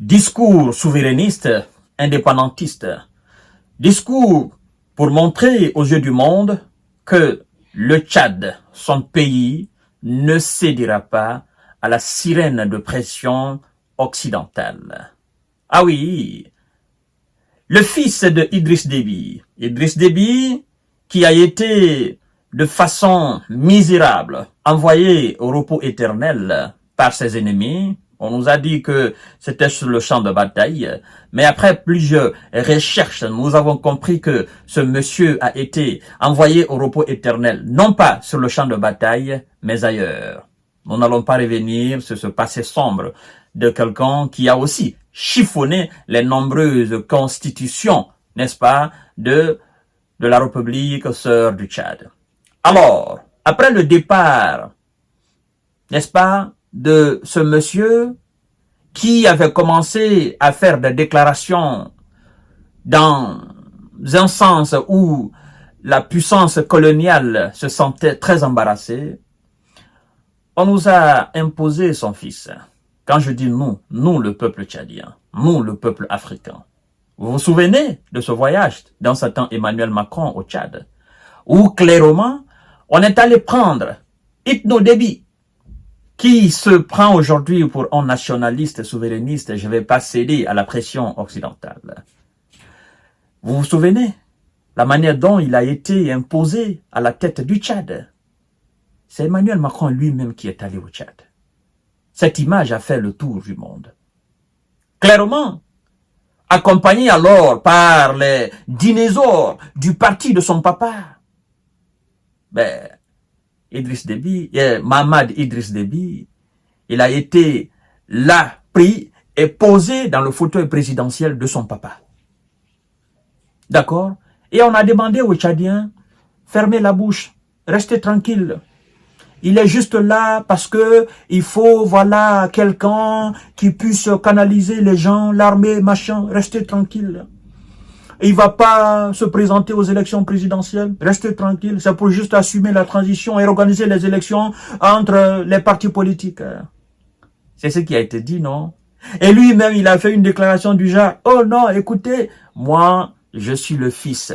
discours souverainiste, indépendantiste, discours pour montrer aux yeux du monde que le Tchad, son pays, ne cédera pas à la sirène de pression occidentale. Ah oui, le fils de Idriss Déby qui a été de façon misérable envoyé au repos éternel par ses ennemis. On nous a dit que c'était sur le champ de bataille, mais après plusieurs recherches, nous avons compris que ce monsieur a été envoyé au repos éternel, non pas sur le champ de bataille, mais ailleurs. Nous n'allons pas revenir sur ce passé sombre de quelqu'un qui a aussi chiffonné les nombreuses constitutions, n'est-ce pas, de la République sœur du Tchad. Alors, après le départ, n'est-ce pas, de ce monsieur qui avait commencé à faire des déclarations dans un sens où la puissance coloniale se sentait très embarrassée, on nous a imposé son fils. Quand je dis nous le peuple tchadien, nous le peuple africain. Vous vous souvenez de ce voyage dans ce temps Emmanuel Macron au Tchad, où clairement on est allé prendre Itno Déby, qui se prend aujourd'hui pour un nationaliste souverainiste, je ne vais pas céder à la pression occidentale. Vous vous souvenez la manière dont il a été imposé à la tête du Tchad? C'est Emmanuel Macron lui-même qui est allé au Tchad. Cette image a fait le tour du monde. Clairement, accompagné alors par les dinosaures du parti de son papa, Mahamad Idriss Déby, il a été là, pris et posé dans le fauteuil présidentiel de son papa. D'accord? Et on a demandé aux Tchadiens, fermez la bouche, restez tranquille. Il est juste là parce que il faut, voilà, quelqu'un qui puisse canaliser les gens, l'armée, machin, restez tranquille. Il va pas se présenter aux élections présidentielles, restez tranquille, c'est pour juste assumer la transition et organiser les élections entre les partis politiques. C'est ce qui a été dit, non? Et lui-même, il a fait une déclaration du genre, oh non, écoutez, moi, je suis le fils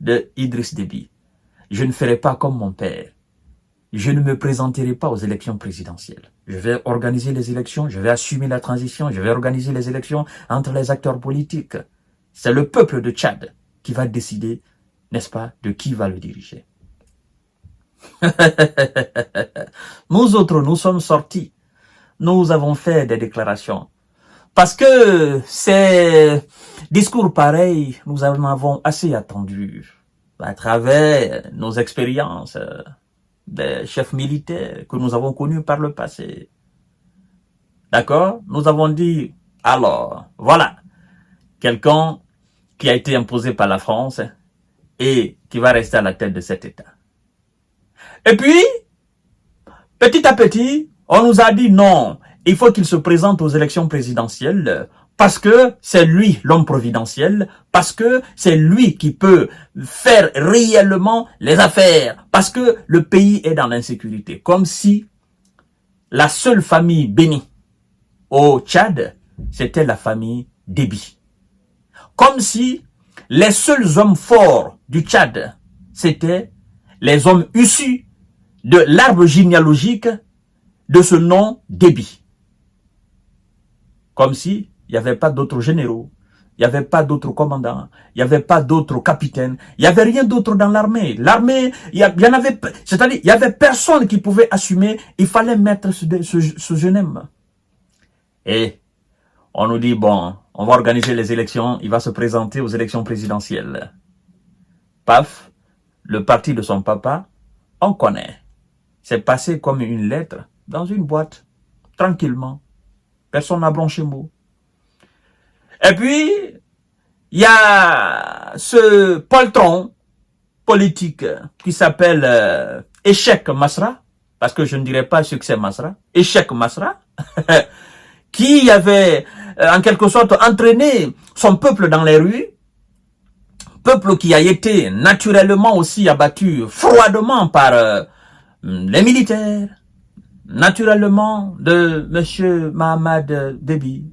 de Idriss Déby. Je ne ferai pas comme mon père. Je ne me présenterai pas aux élections présidentielles. Je vais organiser les élections, je vais assumer la transition, je vais organiser les élections entre les acteurs politiques. C'est le peuple de Tchad qui va décider, n'est-ce pas, de qui va le diriger. Nous autres, nous sommes sortis. Nous avons fait des déclarations. Parce que ces discours pareils, nous en avons assez attendu à travers nos expériences des chefs militaires que nous avons connus par le passé. D'accord? Nous avons dit, alors, voilà, quelqu'un qui a été imposé par la France et qui va rester à la tête de cet État. Et puis, petit à petit, on nous a dit non, il faut qu'il se présente aux élections présidentielles parce que c'est lui l'homme providentiel, parce que c'est lui qui peut faire réellement les affaires, parce que le pays est dans l'insécurité. Comme si la seule famille bénie au Tchad, c'était la famille Déby. Comme si les seuls hommes forts du Tchad, c'était les hommes issus de l'arbre généalogique de ce nom Déby. Comme si il n'y avait pas d'autres généraux, il n'y avait pas d'autres commandants, il n'y avait pas d'autres capitaines, il n'y avait rien d'autre dans l'armée. L'armée, il y en avait, c'est-à-dire, il y avait personne qui pouvait assumer, il fallait mettre ce jeune homme. Et on nous dit, bon, on va organiser les élections, il va se présenter aux élections présidentielles. Paf, le parti de son papa, on connaît. C'est passé comme une lettre dans une boîte, tranquillement. Personne n'a bronché mot. Et puis, il y a ce poltron politique qui s'appelle Échec Masra, parce que je ne dirais pas succès Masra, Échec Masra, qui avait en quelque sorte entraîné son peuple dans les rues, peuple qui a été naturellement aussi abattu froidement par les militaires, naturellement de M. Mahamad Déby.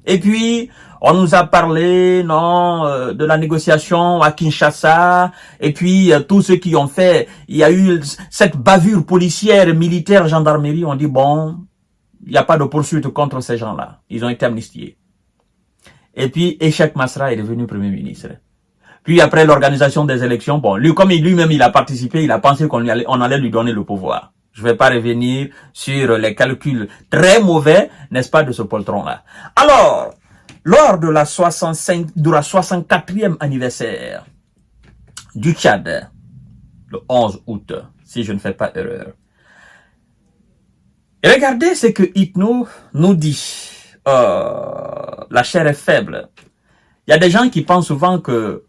Et puis, on nous a parlé, non, de la négociation à Kinshasa. Et puis, tous ceux qui ont fait, il y a eu cette bavure policière, militaire, gendarmerie. On dit, bon, il n'y a pas de poursuite contre ces gens-là. Ils ont été amnistiés. Et puis, Echek Masra est devenu Premier ministre. Puis après l'organisation des élections, bon, lui, comme lui-même il a participé, il a pensé qu'on allait lui donner le pouvoir. Je vais pas revenir sur les calculs très mauvais, n'est-ce pas, de ce poltron-là. Alors, lors de la 64e anniversaire du Tchad, le 11 août, si je ne fais pas erreur, et regardez ce que Itno nous dit. La chair est faible. Il y a des gens qui pensent souvent que,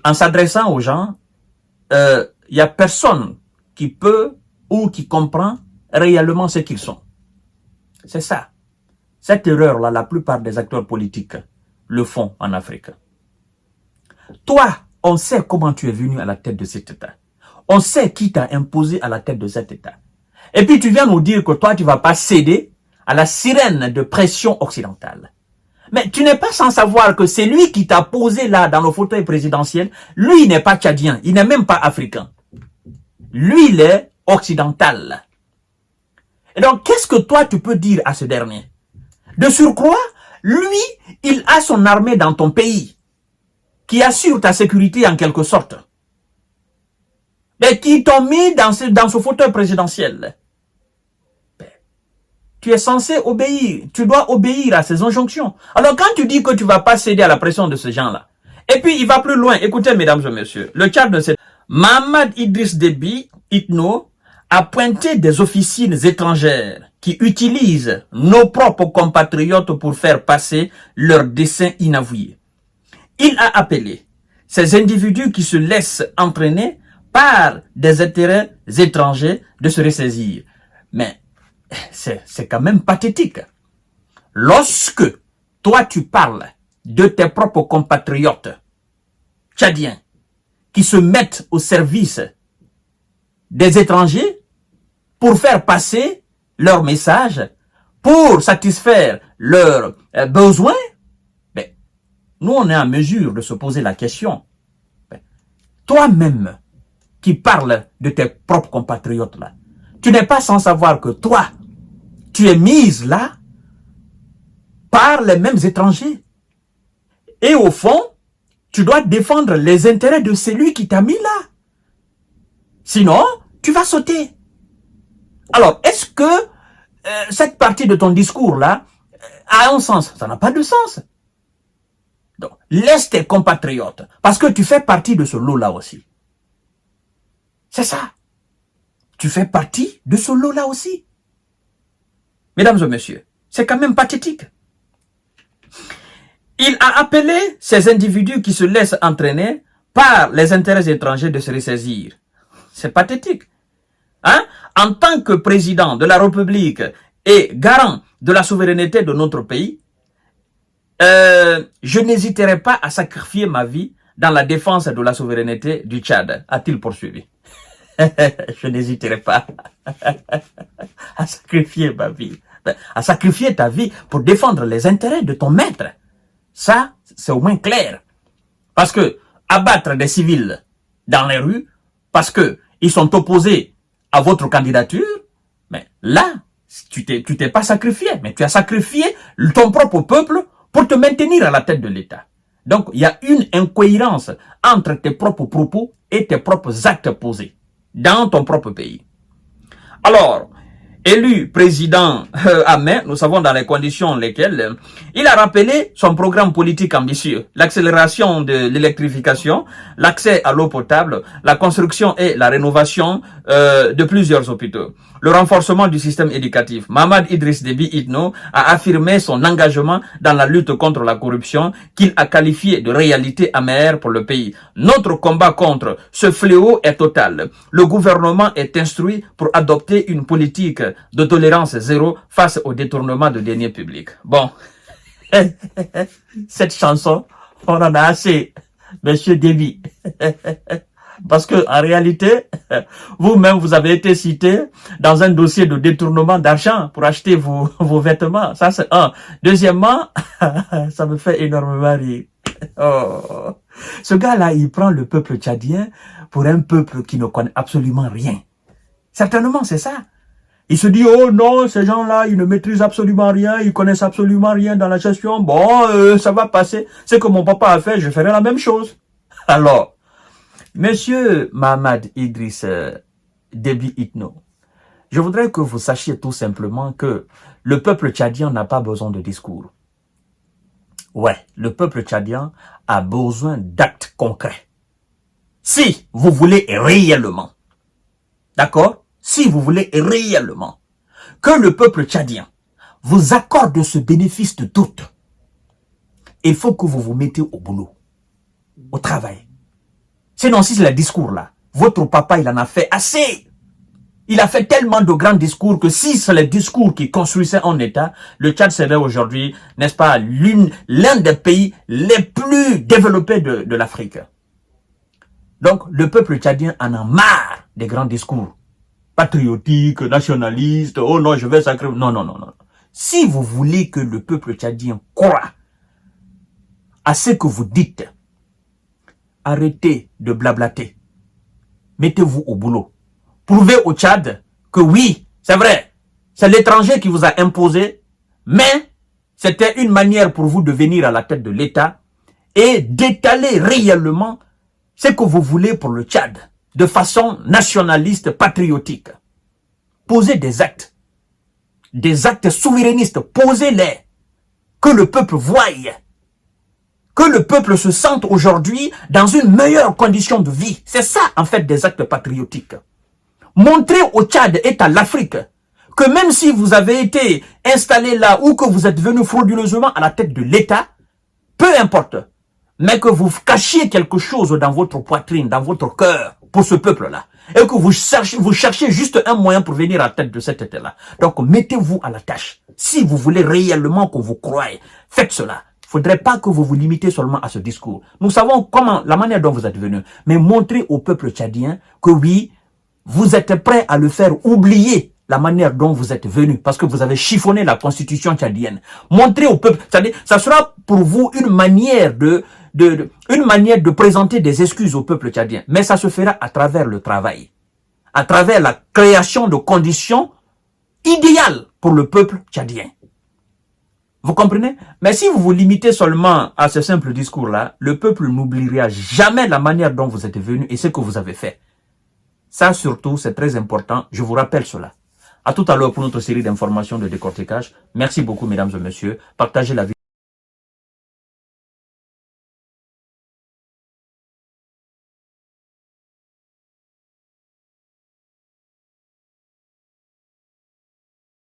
en s'adressant aux gens, il y a personne qui peut ou qui comprend réellement ce qu'ils sont. C'est ça. Cette erreur-là, la plupart des acteurs politiques le font en Afrique. Toi, on sait comment tu es venu à la tête de cet État. On sait qui t'a imposé à la tête de cet État. Et puis tu viens nous dire que toi, tu vas pas céder à la sirène de pression occidentale. Mais tu n'es pas sans savoir que c'est lui qui t'a posé là dans le fauteuil présidentiel. Lui, il n'est pas tchadien, il n'est même pas africain. Lui, il est occidental. Et donc, qu'est-ce que toi, tu peux dire à ce dernier? De surcroît, lui, il a son armée dans ton pays, qui assure ta sécurité en quelque sorte. Mais qui t'ont mis dans ce fauteuil présidentiel. Tu es censé obéir, tu dois obéir à ces injonctions. Alors quand tu dis que tu vas pas céder à la pression de ces gens-là, et puis il va plus loin, écoutez mesdames et messieurs, le Tchad de cette... Mohamed Idriss Déby, Itno, a pointé des officines étrangères qui utilisent nos propres compatriotes pour faire passer leurs desseins inavoués. Il a appelé ces individus qui se laissent entraîner par des intérêts étrangers de se ressaisir. Mais c'est quand même pathétique. Lorsque toi tu parles de tes propres compatriotes tchadiens qui se mettent au service des étrangers pour faire passer leur message, pour satisfaire leurs besoins, ben, nous on est en mesure de se poser la question. Ben, toi-même qui parles de tes propres compatriotes là, tu n'es pas sans savoir que toi, tu es mise là par les mêmes étrangers. Et au fond, tu dois défendre les intérêts de celui qui t'a mis là. Sinon, tu vas sauter. Alors, est-ce que cette partie de ton discours là a un sens? Ça n'a pas de sens. Donc, laisse tes compatriotes, parce que tu fais partie de ce lot là aussi. C'est ça. Tu fais partie de ce lot là aussi. Mesdames et messieurs, c'est quand même pathétique. Il a appelé ces individus qui se laissent entraîner par les intérêts étrangers de se ressaisir. C'est pathétique. Hein? En tant que président de la République et garant de la souveraineté de notre pays, je n'hésiterai pas à sacrifier ma vie dans la défense de la souveraineté du Tchad, a-t-il poursuivi. Je n'hésiterai pas à sacrifier ma vie, à sacrifier ta vie pour défendre les intérêts de ton maître. Ça, c'est au moins clair. Parce que abattre des civils dans les rues, parce que ils sont opposés à votre candidature, mais là, tu t'es pas sacrifié, mais tu as sacrifié ton propre peuple pour te maintenir à la tête de l'État. Donc, il y a une incohérence entre tes propres propos et tes propres actes posés dans ton propre pays. Alors, élu président à mai, nous savons dans les conditions lesquelles il a rappelé son programme politique ambitieux, l'accélération de l'électrification, l'accès à l'eau potable, la construction et la rénovation de plusieurs hôpitaux, le renforcement du système éducatif. Mohamed Idriss Déby Itno a affirmé son engagement dans la lutte contre la corruption qu'il a qualifié de réalité amère pour le pays. Notre combat contre ce fléau est total. Le gouvernement est instruit pour adopter une politique de tolérance zéro face au détournement de deniers publics. Bon, cette chanson, on en a assez, Monsieur Déby. Parce que en réalité, vous-même, vous avez été cité dans un dossier de détournement d'argent pour acheter vos vêtements. Ça, c'est un. Deuxièmement, ça me fait énormément rire. Oh. Ce gars-là, il prend le peuple tchadien pour un peuple qui ne connaît absolument rien. Certainement, c'est ça. Il se dit, oh non, ces gens-là, ils ne maîtrisent absolument rien, ils connaissent absolument rien dans la gestion. Bon, ça va passer. C'est que mon papa a fait, je ferai la même chose. Alors, Monsieur Mahamad Idriss Déby Itno, je voudrais que vous sachiez tout simplement que le peuple tchadien n'a pas besoin de discours. Ouais, le peuple tchadien a besoin d'actes concrets. Si vous voulez réellement, d'accord? Si vous voulez réellement que le peuple tchadien vous accorde ce bénéfice de doute, il faut que vous vous mettez au boulot, au travail. Sinon, si c'est le discours là, votre papa, il en a fait assez. Il a fait tellement de grands discours que si c'est le discours qui construisait un État, le Tchad serait aujourd'hui, n'est-ce pas, l'un des pays les plus développés de l'Afrique. Donc, le peuple tchadien en a marre des grands discours. Patriotiques, nationalistes, oh non, je vais sacrer. Non, non, non, non. Si vous voulez que le peuple tchadien croit à ce que vous dites, arrêtez de blablater. Mettez-vous au boulot. Prouvez au Tchad que oui, c'est vrai, c'est l'étranger qui vous a imposé, mais c'était une manière pour vous de venir à la tête de l'État et d'étaler réellement ce que vous voulez pour le Tchad, de façon nationaliste, patriotique. Posez des actes souverainistes, posez-les, que le peuple voie, que le peuple se sente aujourd'hui dans une meilleure condition de vie. C'est ça, en fait, des actes patriotiques. Montrez au Tchad et à l'Afrique que même si vous avez été installé là ou que vous êtes venu frauduleusement à la tête de l'État, peu importe, mais que vous cachiez quelque chose dans votre poitrine, dans votre cœur, pour ce peuple-là, et que vous cherchez juste un moyen pour venir à la tête de cet État-là. Donc, mettez-vous à la tâche. Si vous voulez réellement que vous croyez, faites cela. Il ne faudrait pas que vous vous limitez seulement à ce discours. Nous savons comment, la manière dont vous êtes venu, mais montrez au peuple tchadien que oui, vous êtes prêt à le faire oublier la manière dont vous êtes venu, parce que vous avez chiffonné la constitution tchadienne. Montrez au peuple, c'est-à-dire, ça sera pour vous une manière de présenter des excuses au peuple tchadien, mais ça se fera à travers le travail, à travers la création de conditions idéales pour le peuple tchadien. Vous comprenez? Mais si vous vous limitez seulement à ce simple discours-là, le peuple n'oubliera jamais la manière dont vous êtes venu et ce que vous avez fait. Ça, surtout, c'est très important. Je vous rappelle cela. À tout à l'heure pour notre série d'informations de décortiquage. Merci beaucoup, mesdames et messieurs. Partagez la vidéo.